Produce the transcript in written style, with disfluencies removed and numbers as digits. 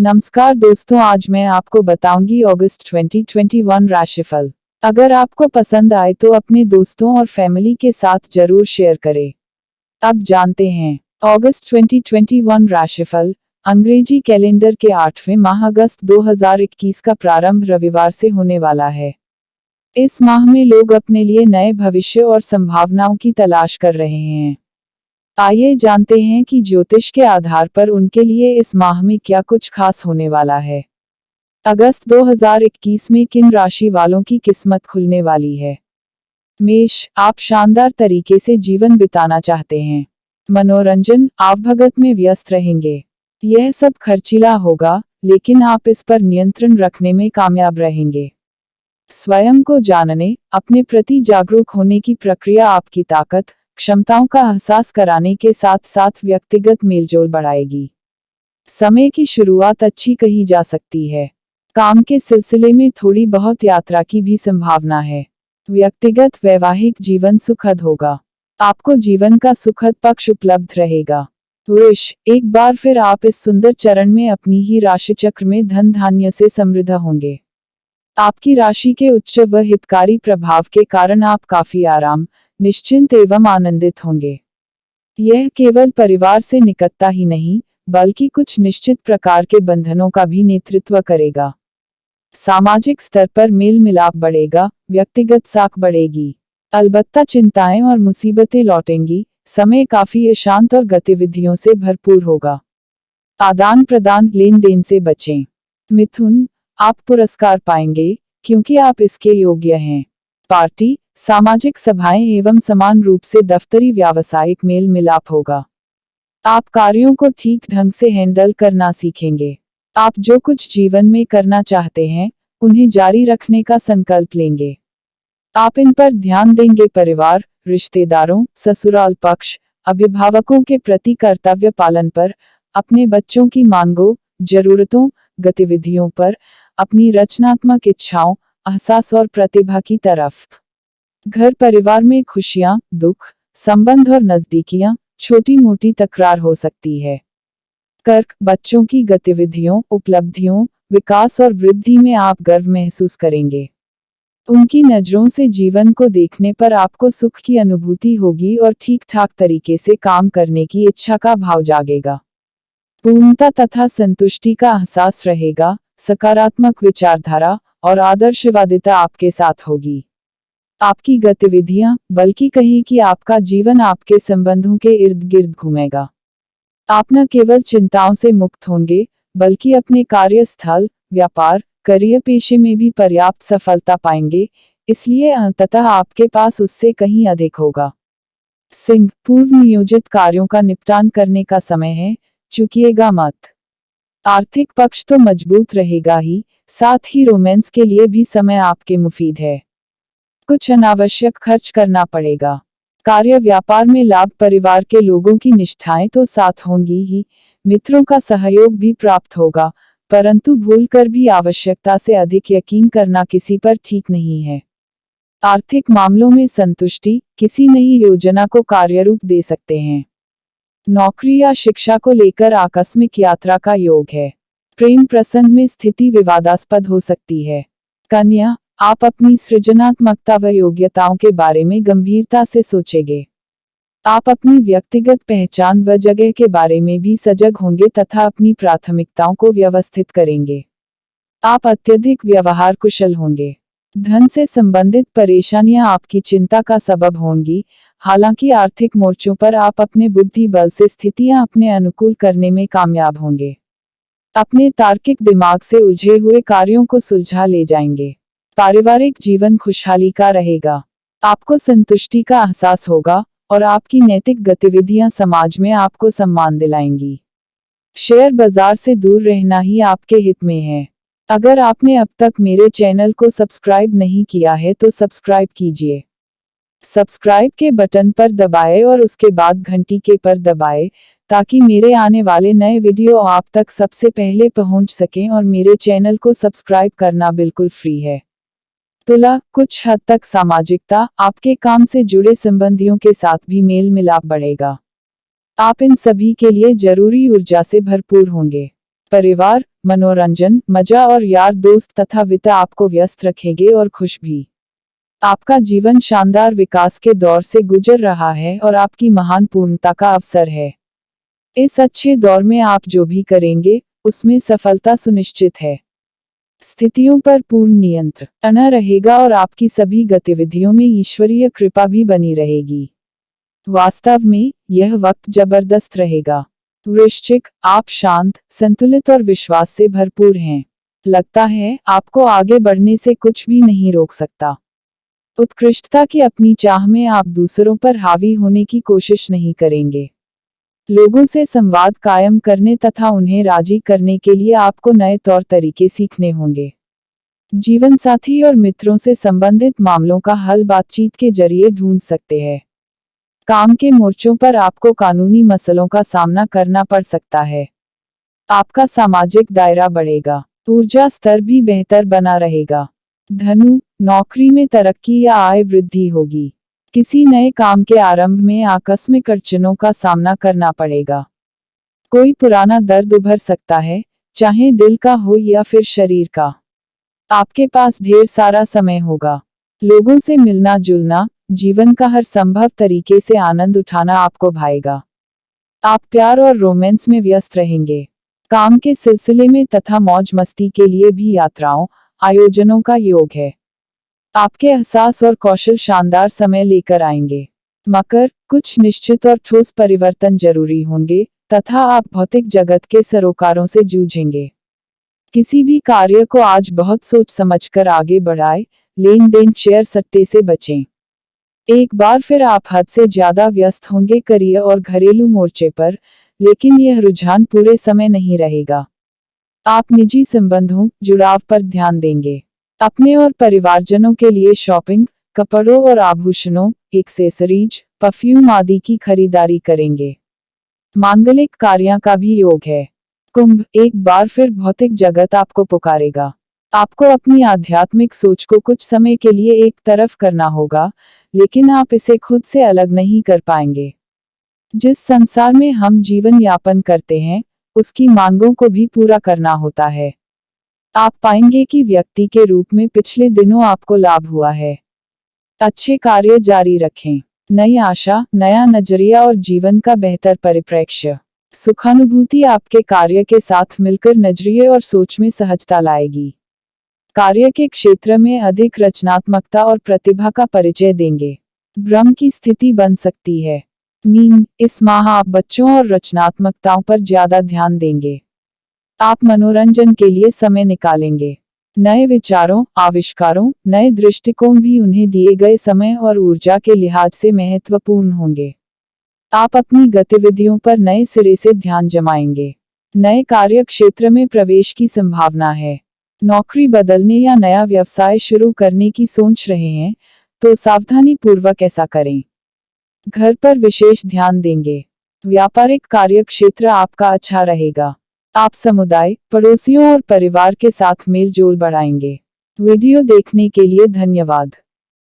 नमस्कार दोस्तों, आज मैं आपको बताऊंगी अगस्त 2021 राशिफल। अगर आपको पसंद आए तो अपने दोस्तों और फैमिली के साथ जरूर शेयर करें। अब जानते हैं अगस्त 2021 राशिफल। अंग्रेजी कैलेंडर के 8वें माह अगस्त 2021 का प्रारंभ रविवार से होने वाला है। इस माह में लोग अपने लिए नए भविष्य और संभावनाओं की तलाश कर रहे हैं। आइए जानते हैं कि ज्योतिष के आधार पर उनके लिए इस माह में क्या कुछ खास होने वाला है। अगस्त 2021 में किन राशि वालों की किस्मत खुलने वाली है। मेष, आप शानदार तरीके से जीवन बिताना चाहते हैं। मनोरंजन, आप भगत में व्यस्त रहेंगे। यह सब खर्चीला होगा, लेकिन आप इस पर नियंत्रण रखने में कामयाब रहेंगे। स्वयं को जानने, अपने प्रति जागरूक होने की प्रक्रिया आपकी ताकत, क्षमताओं का एहसास कराने के साथ साथ व्यक्तिगत मेलजोल बढ़ाएगी। समय की शुरुआत अच्छी कही जा सकती है। काम के सिलसिले में थोड़ी बहुत यात्रा की भी संभावना है। व्यक्तिगत वैवाहिक जीवन सुखद होगा। आपको जीवन का सुखद पक्ष उपलब्ध रहेगा। वृष, एक बार फिर आप इस सुंदर चरण में अपनी ही राशि चक्र में धन धान्य से समृद्ध होंगे। आपकी राशि के उच्च व हितकारी प्रभाव के कारण आप काफी आराम, निश्चिंत एवं आनंदित होंगे। यह केवल परिवार से निकटता ही नहीं, बल्कि कुछ निश्चित प्रकार के बंधनों का भी नेतृत्व करेगा। सामाजिक स्तर पर मेल मिलाप बढ़ेगा, व्यक्तिगत साख बढ़ेगी। अलबत्ता चिंताएं और मुसीबतें लौटेंगी। समय काफी अशांत और गतिविधियों से भरपूर होगा। आदान प्रदान लेन देन से बचें। मिथुन, आप पुरस्कार पाएंगे, क्योंकि आप इसके योग्य हैं। पार्टी, सामाजिक सभाएं एवं समान रूप से दफ्तरी व्यावसायिक मेल मिलाप होगा। आप कार्यों को ठीक ढंग से हैंडल करना सीखेंगे। आप जो कुछ जीवन में करना चाहते हैं, उन्हें जारी रखने का संकल्प लेंगे। आप इन पर ध्यान देंगे। परिवार, रिश्तेदारों, ससुराल पक्ष, अभिभावकों के प्रति कर्तव्य पालन पर, अपने बच्चों की मांगों, जरूरतों, गतिविधियों पर, अपनी रचनात्मक इच्छाओं, एहसास और प्रतिभा की तरफ। घर परिवार में खुशियां, दुख, संबंध और नजदीकियां, छोटी मोटी तकरार हो सकती है। कर्क, बच्चों की गतिविधियों, उपलब्धियों, विकास और वृद्धि में आप गर्व महसूस करेंगे। उनकी नजरों से जीवन को देखने पर आपको सुख की अनुभूति होगी और ठीक ठाक तरीके से काम करने की इच्छा का भाव जागेगा। पूर्णता तथा संतुष्टि का एहसास रहेगा। सकारात्मक विचारधारा और आदर्शवादिता आपके साथ होगी। आपकी गतिविधियां, बल्कि कहीं कि आपका जीवन आपके संबंधों के इर्द गिर्द घूमेगा। आप न केवल चिंताओं से मुक्त होंगे, बल्कि अपने कार्यस्थल, व्यापार, करियर पेशे में भी पर्याप्त सफलता पाएंगे, इसलिए अंततः आपके पास उससे कहीं अधिक होगा। सिंह, पूर्व नियोजित कार्यों का निपटान करने का समय है, चूकिएगा मत। आर्थिक पक्ष तो मजबूत रहेगा ही, साथ ही रोमांस के लिए भी समय आपके मुफीद है। कुछ अनावश्यक खर्च करना पड़ेगा। कार्य व्यापार में लाभ, परिवार के लोगों की निष्ठाएं तो साथ होंगी ही, मित्रों का सहयोग भी प्राप्त होगा, परंतु भूलकर भी आवश्यकता से अधिक यकीन करना किसी पर ठीक नहीं है। आर्थिक मामलों में संतुष्टि, किसी नई योजना को कार्यरूप दे सकते हैं। नौकरी या शिक्षा को लेकर आकस्मिक यात्रा का योग है। प्रेम प्रसंग में स्थिति विवादास्पद हो सकती है। कन्या, आप अपनी सृजनात्मकता व योग्यताओं के बारे में गंभीरता से सोचेंगे। आप अपनी व्यक्तिगत पहचान व जगह के बारे में भी सजग होंगे तथा अपनी प्राथमिकताओं को व्यवस्थित करेंगे। आप अत्यधिक व्यवहार कुशल होंगे। धन से संबंधित परेशानियां आपकी चिंता का सबब होंगी, हालांकि आर्थिक मोर्चों पर आप अपने बुद्धि बल से स्थितियां अपने अनुकूल करने में कामयाब होंगे। अपने तार्किक दिमाग से उलझे हुए कार्यों को सुलझा ले जाएंगे। पारिवारिक जीवन खुशहाली का रहेगा। आपको संतुष्टि का एहसास होगा और आपकी नैतिक गतिविधियां समाज में आपको सम्मान दिलाएंगी। शेयर बाजार से दूर रहना ही आपके हित में है। अगर आपने अब तक मेरे चैनल को सब्सक्राइब नहीं किया है तो सब्सक्राइब कीजिए। सब्सक्राइब के बटन पर दबाएं और उसके बाद घंटी के पर दबाएं, ताकि मेरे आने वाले नए वीडियो आप तक सबसे पहले पहुंच सकें। और मेरे चैनल को सब्सक्राइब करना बिल्कुल फ्री है। तुला, कुछ हद तक सामाजिकता, आपके काम से जुड़े संबंधियों के साथ भी मेल मिलाप बढ़ेगा। आप इन सभी के लिए जरूरी ऊर्जा से भरपूर होंगे। परिवार, मनोरंजन, मजा और यार दोस्त तथा वित्त आपको व्यस्त रखेंगे और खुश भी। आपका जीवन शानदार विकास के दौर से गुजर रहा है और आपकी महान पूर्णता का अवसर है। इस अच्छे दौर में आप जो भी करेंगे, उसमें सफलता सुनिश्चित है। स्थितियों पर पूर्ण नियंत्रण रहेगा और आपकी सभी गतिविधियों में ईश्वरीय कृपा भी बनी रहेगी। वास्तव में, यह वक्त जबरदस्त रहेगा। वृश्चिक, आप शांत, संतुलित और विश्वास से भरपूर हैं। लगता है, आपको आगे बढ़ने से कुछ भी नहीं रोक सकता। उत्कृष्टता की अपनी चाह में आप दूसरों पर हावी होने की कोशिश नहीं करेंगे। लोगों से संवाद कायम करने तथा उन्हें राजी करने के लिए आपको नए तौर तरीके सीखने होंगे। जीवन साथी और मित्रों से संबंधित मामलों का हल बातचीत के जरिए ढूंढ सकते हैं। काम के मोर्चों पर आपको कानूनी मसलों का सामना करना पड़ सकता है। आपका सामाजिक दायरा बढ़ेगा। ऊर्जा स्तर भी बेहतर बना रहेगा। धनु, नौकरी में तरक्की या आय वृद्धि होगी। किसी नए काम के आरंभ में आकस्मिक अड़चनों का सामना करना पड़ेगा। कोई पुराना दर्द उभर सकता है, चाहे दिल का हो या फिर शरीर का। आपके पास ढेर सारा समय होगा। लोगों से मिलना जुलना, जीवन का हर संभव तरीके से आनंद उठाना आपको भाएगा। आप प्यार और रोमांस में व्यस्त रहेंगे। काम के सिलसिले में तथा मौज मस्ती के लिए भी यात्राओं, आयोजनों का योग है। आपके एहसास और कौशल शानदार समय लेकर आएंगे। मकर, कुछ निश्चित और ठोस परिवर्तन जरूरी होंगे तथा आप भौतिक जगत के सरोकारों से जूझेंगे। किसी भी कार्य को आज बहुत सोच समझकर आगे बढ़ाएं, लेन देन शेयर सट्टे से बचें। एक बार फिर आप हद से ज्यादा व्यस्त होंगे करियर और घरेलू मोर्चे पर, लेकिन यह रुझान पूरे समय नहीं रहेगा। आप निजी संबंधों, जुड़ाव पर ध्यान देंगे। अपने और परिवारजनों के लिए शॉपिंग, कपड़ों और आभूषणों, एक्सेसरीज, परफ्यूम आदि की खरीदारी करेंगे। मांगलिक कार्यों का भी योग है। कुंभ, एक बार फिर भौतिक जगत आपको पुकारेगा। आपको अपनी आध्यात्मिक सोच को कुछ समय के लिए एक तरफ करना होगा, लेकिन आप इसे खुद से अलग नहीं कर पाएंगे। जिस संसार में हम जीवन यापन करते हैं, उसकी मांगों को भी पूरा करना होता है। आप पाएंगे कि व्यक्ति के रूप में पिछले दिनों आपको लाभ हुआ है। अच्छे कार्य जारी रखें। नई आशा, नया नजरिया और जीवन का बेहतर परिप्रेक्ष्य। सुखानुभूति आपके कार्य के साथ मिलकर नजरिए और सोच में सहजता लाएगी। कार्य के क्षेत्र में अधिक रचनात्मकता और प्रतिभा का परिचय देंगे। भ्रम की स्थिति बन सकती है। मीन, इस माह आप बच्चों और रचनात्मकताओं पर ज्यादा ध्यान देंगे। आप मनोरंजन के लिए समय निकालेंगे। नए विचारों, आविष्कारों, नए दृष्टिकोण भी उन्हें दिए गए समय और ऊर्जा के लिहाज से महत्वपूर्ण होंगे। आप अपनी गतिविधियों पर नए सिरे से ध्यान जमाएंगे। नए कार्य क्षेत्र में प्रवेश की संभावना है। नौकरी बदलने या नया व्यवसाय शुरू करने की सोच रहे हैं, तो सावधानी पूर्वक ऐसा करें। घर पर विशेष ध्यान देंगे। व्यापारिक कार्य क्षेत्र आपका अच्छा रहेगा। आप समुदाय, पड़ोसियों और परिवार के साथ मेल जोल बढ़ाएंगे। वीडियो देखने के लिए धन्यवाद।